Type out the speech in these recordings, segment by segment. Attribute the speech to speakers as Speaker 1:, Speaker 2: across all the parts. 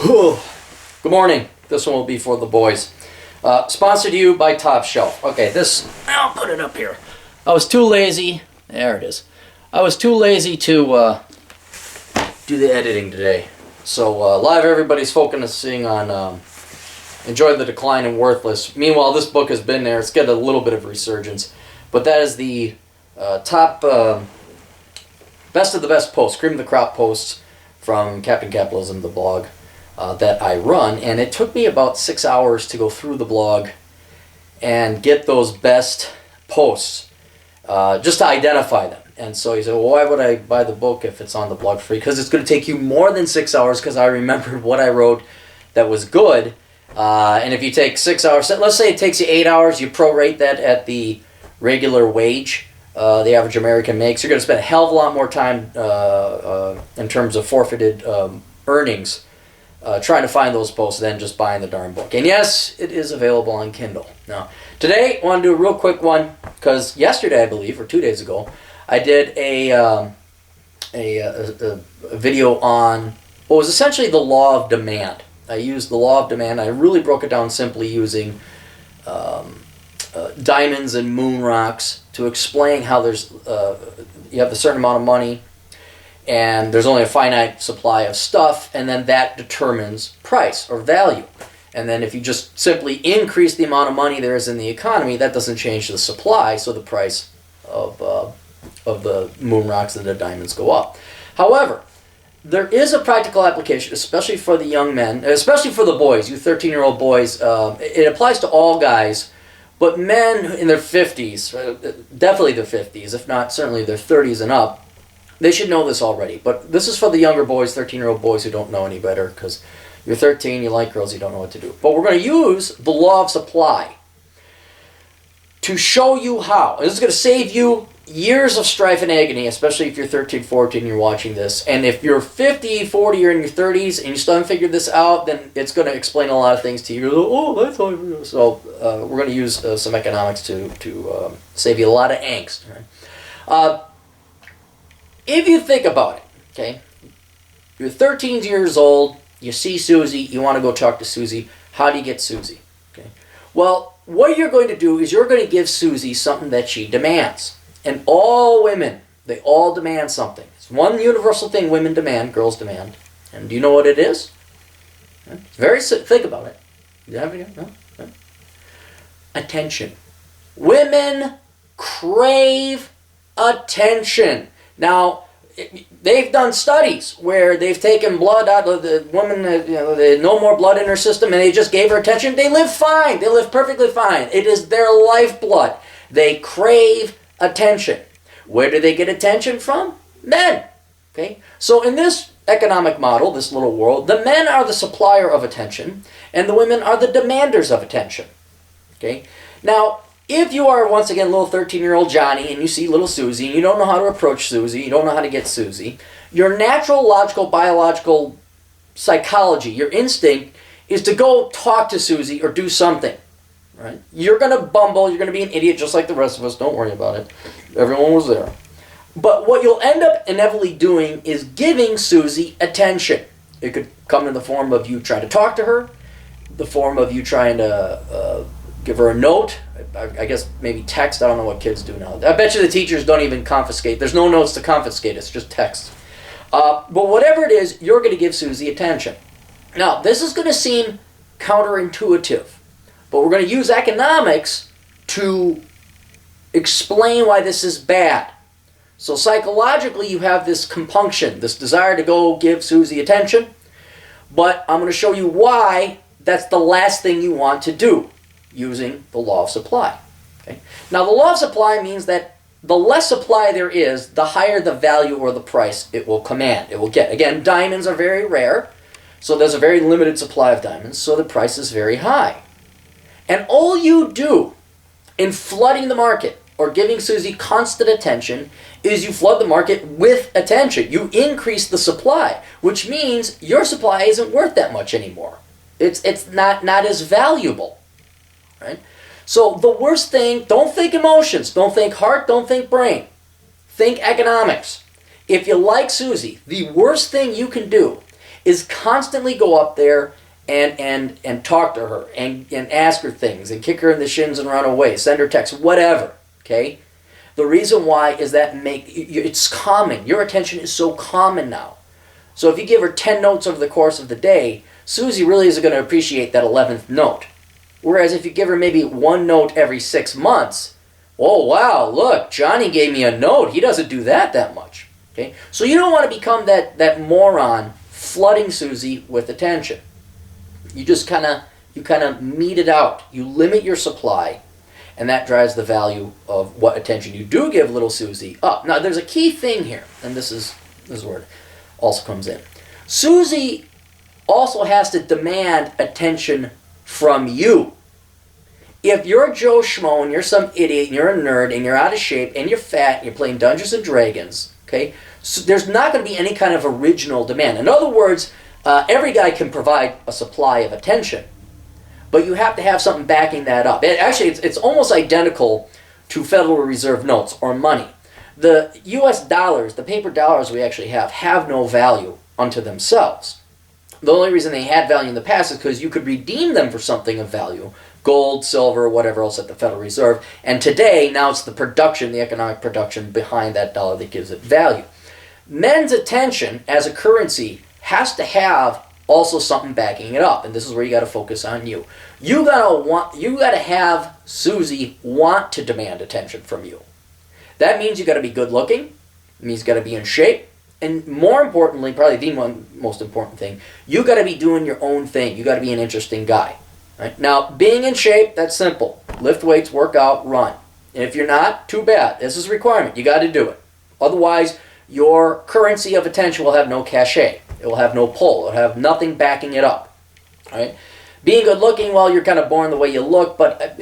Speaker 1: Good morning. This one will be for the boys. Sponsored to you by Top Shelf. Okay, I'll put it up here. I was too lazy. There it is. I was too lazy to do the editing today. So live everybody's focusing on Enjoy the Decline in Worthless. Meanwhile, this book has been there. It's got a little bit of resurgence. But that is the top best of the best posts, cream of the crop posts from Captain Capitalism, the blog that I run. And it took me about 6 hours to go through the blog and get those best posts, just to identify them. And so he said, well, why would I buy the book if it's on the blog free? Because it's going to take you more than 6 hours, because I remembered what I wrote that was good. And if you take 6 hours, let's say it takes you 8 hours, you prorate that at the regular wage the average American makes, you're going to spend a hell of a lot more time in terms of forfeited earnings trying to find those posts than just buying the darn book. And yes, it is available on Kindle. Now, today I want to do a real quick one, because yesterday, I believe, or 2 days ago, I did a video on what was essentially the law of demand. I used the law of demand. I really broke it down simply using diamonds and moon rocks to explain how there's you have a certain amount of money and there's only a finite supply of stuff, and then that determines price or value. And then if you just simply increase the amount of money there is in the economy, that doesn't change the supply, so the price of the moon rocks and the diamonds go up. However, there is a practical application, especially for the young men, especially for the boys, you 13-year-old boys. It applies to all guys, but men in their 50s, definitely their 50s, if not certainly their 30s and up, they should know this already. But this is for the younger boys, 13-year-old boys who don't know any better, because you're 13, you like girls, you don't know what to do. But we're going to use the law of supply to show you how. And this is going to save you years of strife and agony, especially if you're 13, 14, you're watching this. And if you're 50, 40, you're in your 30s, and you still haven't figured this out, then it's going to explain a lot of things to you. Oh, that's all. So we're going to use some economics to save you a lot of angst. Right? If you think about it, okay, you're 13 years old, you see Susie, you want to go talk to Susie. How do you get Susie? Okay. Well, what you're going to do is you're going to give Susie something that she demands. And all women, they all demand something. It's one universal thing women demand, girls demand. And do you know what it is? It's very think about it. You have it? No? No? Attention. Women crave attention. Now, they've done studies where they've taken blood out of the woman, they had no more blood in her system, and they just gave her attention. They live fine. They live perfectly fine. It is their lifeblood. They crave attention. Where do they get attention from? Men. Okay? So in this economic model, this little world, the men are the supplier of attention, and the women are the demanders of attention. Okay? Now, if you are, once again, little 13-year-old Johnny, and you see little Susie, and you don't know how to approach Susie, you don't know how to get Susie, your natural, logical, biological psychology, your instinct, is to go talk to Susie or do something. Right? You're going to bumble, you're going to be an idiot just like the rest of us, don't worry about it. Everyone was there. But what you'll end up inevitably doing is giving Susie attention. It could come in the form of you trying to talk to her, the form of you trying to give her a note, I guess maybe text. I don't know what kids do now. I bet you the teachers don't even confiscate. There's no notes to confiscate. It's just text. But whatever it is, you're going to give Susie attention. Now, this is going to seem counterintuitive, but we're going to use economics to explain why this is bad. So psychologically, you have this compunction, this desire to go give Susie attention, but I'm going to show you why that's the last thing you want to do, using the law of supply. Okay? Now, the law of supply means that the less supply there is, the higher the value or the price it will command, it will get. Again, diamonds are very rare, so there's a very limited supply of diamonds, so the price is very high. And all you do in flooding the market or giving Susie constant attention is you flood the market with attention. You increase the supply, which means your supply isn't worth that much anymore. It's not as valuable. Right? So the worst thing, don't think emotions, don't think heart, don't think brain. Think economics. If you like Susie, the worst thing you can do is constantly go up there and talk to her and ask her things and kick her in the shins and run away, send her texts, whatever, okay? The reason why is that it's common. Your attention is so common now. So if you give her 10 notes over the course of the day, Susie really isn't going to appreciate that 11th note. Whereas if you give her maybe 1 note every 6 months, oh wow, look, Johnny gave me a note. He doesn't do that much. Okay? So you don't want to become that moron flooding Susie with attention. You just kind of meet it out. You limit your supply, and that drives the value of what attention you do give little Susie up. Now there's a key thing here, and this is where it also comes in. Susie also has to demand attention from you. If you're Joe Schmo and you're some idiot and you're a nerd and you're out of shape and you're fat and you're playing Dungeons and Dragons, okay, so there's not going to be any kind of original demand. In other words, every guy can provide a supply of attention, but you have to have something backing that up. It's almost identical to Federal Reserve notes or money. The US dollars, the paper dollars we actually have no value unto themselves. The only reason they had value in the past is because you could redeem them for something of value, gold, silver, whatever else at the Federal Reserve. And today, now it's the production, the economic production behind that dollar that gives it value. Men's attention as a currency has to have also something backing it up, and this is where you got to focus on you. You gotta have Susie want to demand attention from you. That means you got to be good looking. It means you got to be in shape. And more importantly, probably the most important thing, you got to be doing your own thing. You got to be an interesting guy. Right? Now, being in shape, that's simple. Lift weights, work out, run. And if you're not, too bad. This is a requirement. You got to do it. Otherwise, your currency of attention will have no cachet. It will have no pull. It will have nothing backing it up. Right? Being good looking, well, you're kind of born the way you look, but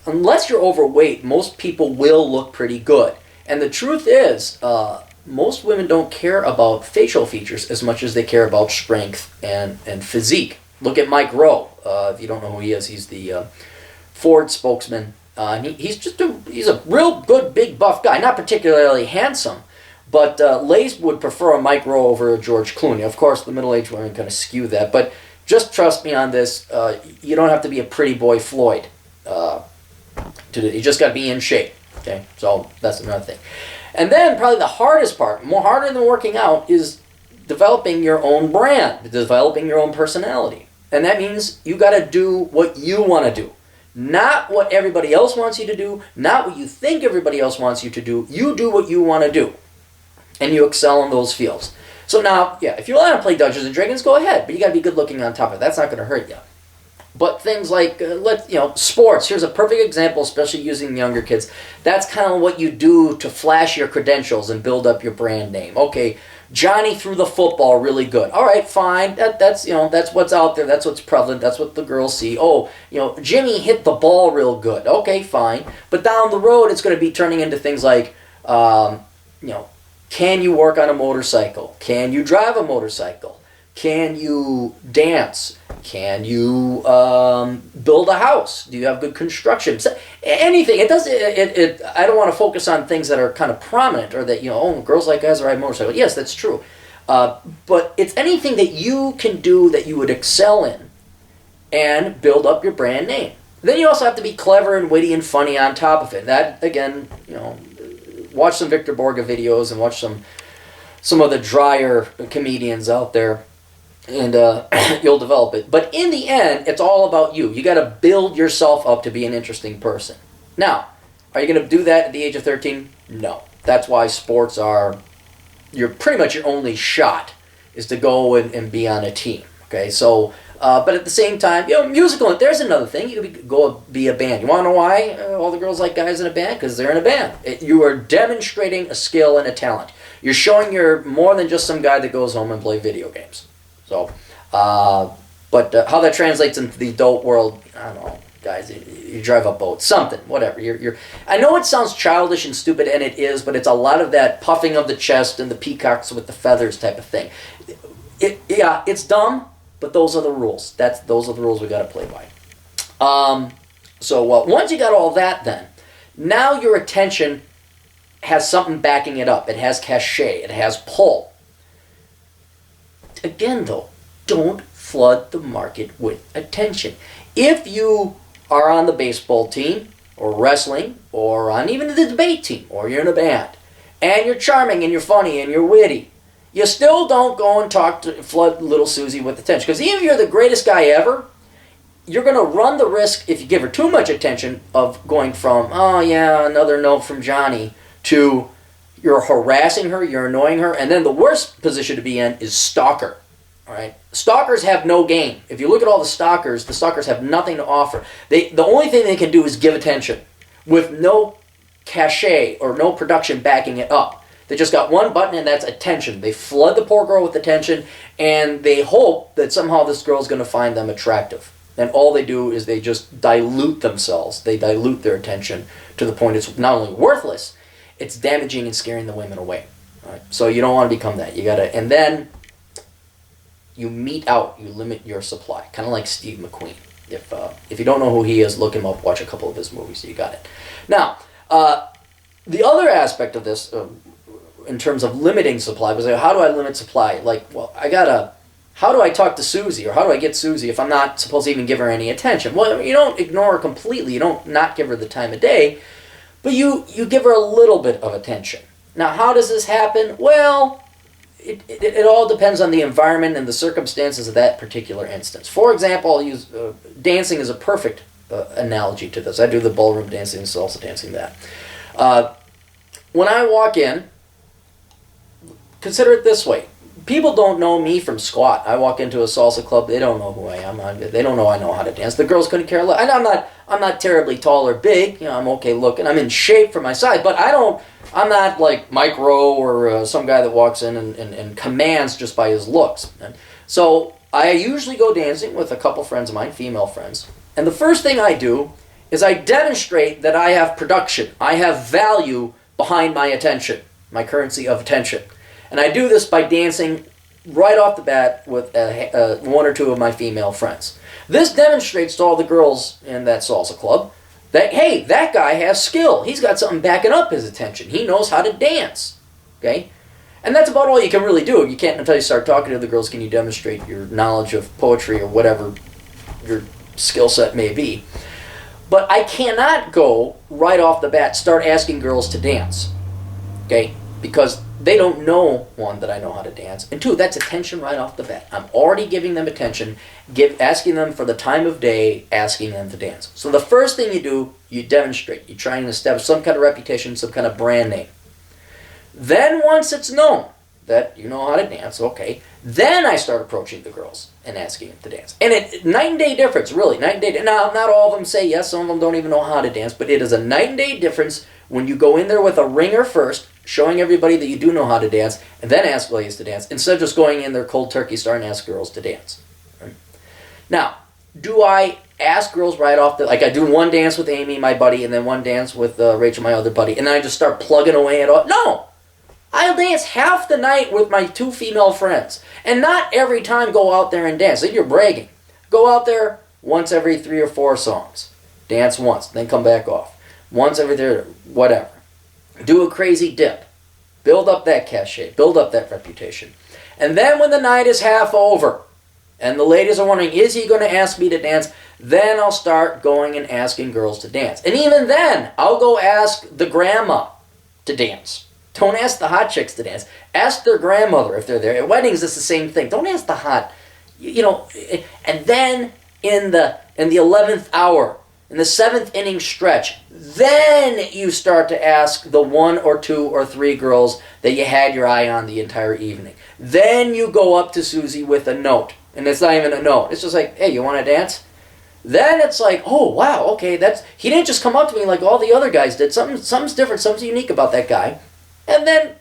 Speaker 1: unless you're overweight, most people will look pretty good. And the truth is, most women don't care about facial features as much as they care about strength and physique. Look at Mike Rowe. If you don't know who he is, he's the Ford spokesman. He's a real good, big, buff guy. Not particularly handsome, but Lace would prefer a Mike Rowe over a George Clooney. Of course, the middle-aged women kind of skew that, but just trust me on this. You don't have to be a pretty boy Floyd to do it. You just got to be in shape. Okay, so that's another thing. And then probably the hardest part, more harder than working out, is developing your own brand, developing your own personality. And that means you got to do what you want to do. Not what everybody else wants you to do, not what you think everybody else wants you to do. You do what you want to do. And you excel in those fields. So now, yeah, if you want to play Dungeons and Dragons, go ahead. But you got to be good looking on top of it. That's not going to hurt you. But things like, sports. Here's a perfect example, especially using younger kids. That's kind of what you do to flash your credentials and build up your brand name. Okay, Johnny threw the football really good. All right, fine. That's what's out there. That's what's prevalent. That's what the girls see. Oh, Jimmy hit the ball real good. Okay, fine. But down the road, it's going to be turning into things like, can you work on a motorcycle? Can you drive a motorcycle? Can you dance? Can you build a house? Do you have good construction? Anything. I don't want to focus on things that are kind of prominent or that, girls like guys ride motorcycles. Yes, that's true. But it's anything that you can do that you would excel in and build up your brand name. Then you also have to be clever and witty and funny on top of it. That, again, watch some Victor Borga videos and watch some of the drier comedians out there. And you'll develop it. But in the end, it's all about you. You got to build yourself up to be an interesting person. Now, are you going to do that at the age of 13? No. That's why sports are pretty much your only shot is to go and be on a team. Okay, so, but at the same time, musical, there's another thing. You could go be a band. You want to know why all the girls like guys in a band? Because they're in a band. You are demonstrating a skill and a talent. You're showing you're more than just some guy that goes home and play video games. So, but how that translates into the adult world, I don't know, guys. You drive a boat, something, whatever. I know it sounds childish and stupid, and it is, but it's a lot of that puffing of the chest and the peacocks with the feathers type of thing. It's dumb, but those are the rules. Those are the rules we got to play by. So once you got all that, then now your attention has something backing it up. It has cachet. It has pull. Again, though, don't flood the market with attention. If you are on the baseball team, or wrestling, or on even the debate team, or you're in a band, and you're charming, and you're funny, and you're witty, you still don't go and flood little Susie with attention. Because even if you're the greatest guy ever, you're going to run the risk, if you give her too much attention, of going from, oh yeah, another note from Johnny, to you're harassing her, you're annoying her, and then the worst position to be in is stalker. All right? Stalkers have no game. If you look at all the stalkers have nothing to offer. The only thing they can do is give attention with no cachet or no production backing it up. They just got one button, and that's attention. They flood the poor girl with attention, and they hope that somehow this girl's going to find them attractive. And all they do is they just dilute themselves. They dilute their attention to the point it's not only worthless, it's damaging and scaring the women away. All right? So you don't want to become that. You gotta, and then you mete out, you limit your supply. Kind of like Steve McQueen. If you don't know who he is, look him up, watch a couple of his movies, you got it. Now, the other aspect of this, in terms of limiting supply, was like, how do I limit supply? Like, well, how do I talk to Susie, or how do I get Susie if I'm not supposed to even give her any attention? Well, you don't ignore her completely, you don't not give her the time of day, but you give her a little bit of attention. Now, how does this happen? Well, it all depends on the environment and the circumstances of that particular instance. For example, I'll use dancing as a perfect analogy to this. I do the ballroom dancing and salsa dancing that. When I walk in, consider it this way. People don't know me from squat. I walk into a salsa club, they don't know who I am. They don't know I know how to dance. The girls couldn't care less. And I'm not terribly tall or big. You know, I'm okay looking. I'm in shape for my size, but I'm not like Mike Rowe or some guy that walks in and commands just by his looks. And so I usually go dancing with a couple friends of mine, female friends. And the first thing I do is I demonstrate that I have production. I have value behind my attention, my currency of attention. And I do this by dancing right off the bat with one or two of my female friends. This demonstrates to all the girls in that salsa club that, hey, that guy has skill. He's got something backing up his attention. He knows how to dance. Okay? And that's about all you can really do. You can't, until you start talking to the girls, can you demonstrate your knowledge of poetry or whatever your skill set may be. But I cannot go right off the bat, start asking girls to dance. Okay? Because they don't know, one, that I know how to dance, and two, that's attention right off the bat. I'm already giving them attention, asking them for the time of day, asking them to dance. So the first thing you do, you demonstrate. You try and establish some kind of reputation, some kind of brand name. Then once it's known that you know how to dance, okay, then I start approaching the girls and asking them to dance. And night and day difference, really, night and day. Now, not all of them say yes, some of them don't even know how to dance, but it is a night and day difference when you go in there with a ringer first, showing everybody that you do know how to dance, and then ask ladies to dance, instead of just going in there cold turkey starting to ask girls to dance. Right? Now, do I ask girls right off like I do one dance with Amy, my buddy, and then one dance with Rachel, my other buddy, and then I just start plugging away at all? No! I'll dance half the night with my two female friends, and not every time go out there and dance. Then you're bragging. Go out there once every 3 or 4 songs. Dance once, then come back off. Once every 3, whatever. Do a crazy dip. Build up that cachet. Build up that reputation. And then when the night is half over, and the ladies are wondering, is he going to ask me to dance? Then I'll start going and asking girls to dance. And even then, I'll go ask the grandma to dance. Don't ask the hot chicks to dance. Ask their grandmother if they're there. At weddings, it's the same thing. Don't ask the hot, and then in the 11th hour, in the 7th inning stretch, then you start to ask the 1 or 2 or 3 girls that you had your eye on the entire evening. Then you go up to Susie with a note. And it's not even a note. It's just like, hey, you want to dance? Then it's like, oh, wow, okay, he didn't just come up to me like all the other guys did. Something's different, something's unique about that guy. And then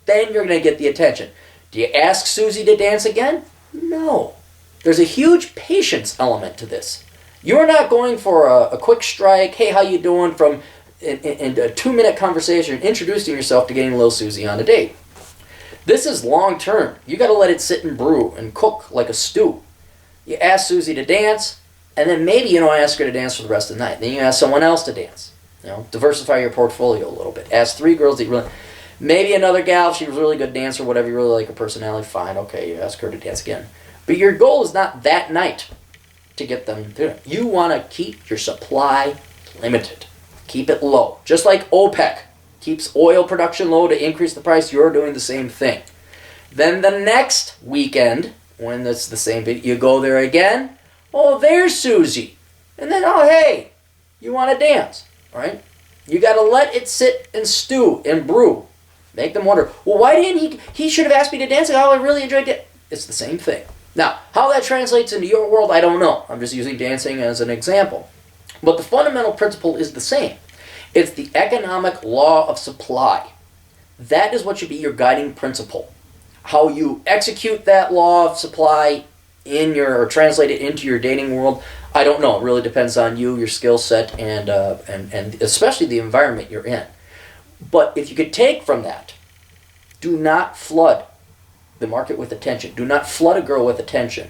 Speaker 1: you're going to get the attention. Do you ask Susie to dance again? No. There's a huge patience element to this. You're not going for a quick strike, hey, how you doing, from in a 2-minute conversation, introducing yourself to getting little Susie on a date. This is long term. You got to let it sit and brew and cook like a stew. You ask Susie to dance, and then maybe ask her to dance for the rest of the night. Then you ask someone else to dance. Diversify your portfolio a little bit. Ask 3 girls that you really, maybe another gal, if she was a really good dancer, whatever, you really like her personality, fine, okay, you ask her to dance again. But your goal is not that night to get them to do it. You want to keep your supply limited. Keep it low. Just like OPEC keeps oil production low to increase the price, you're doing the same thing. Then the next weekend, when it's the same thing, you go there again. Oh, there's Susie. And then, oh, hey, you want to dance, right? You got to let it sit and stew and brew. Make them wonder, well, why didn't he should have asked me to dance. Oh, I really enjoyed it. It's the same thing. Now, how that translates into your world, I don't know. I'm just using dancing as an example. But the fundamental principle is the same. It's the economic law of supply. That is what should be your guiding principle. How you execute that law of supply or translate it into your dating world, I don't know. It really depends on you, your skill set, and especially the environment you're in. But if you could take from that, do not flood the market with attention. Do not flood a girl with attention.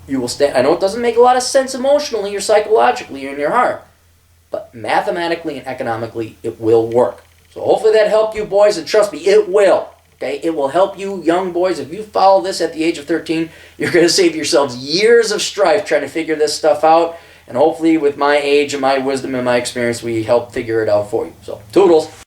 Speaker 1: You will stand. I know it doesn't make a lot of sense emotionally or psychologically or in your heart, but mathematically and economically, it will work. So hopefully that helped you, boys, and trust me, it will. Okay, it will help you, young boys. If you follow this at the age of 13, you're going to save yourselves years of strife trying to figure this stuff out. And hopefully, with my age and my wisdom and my experience, we help figure it out for you. So, toodles.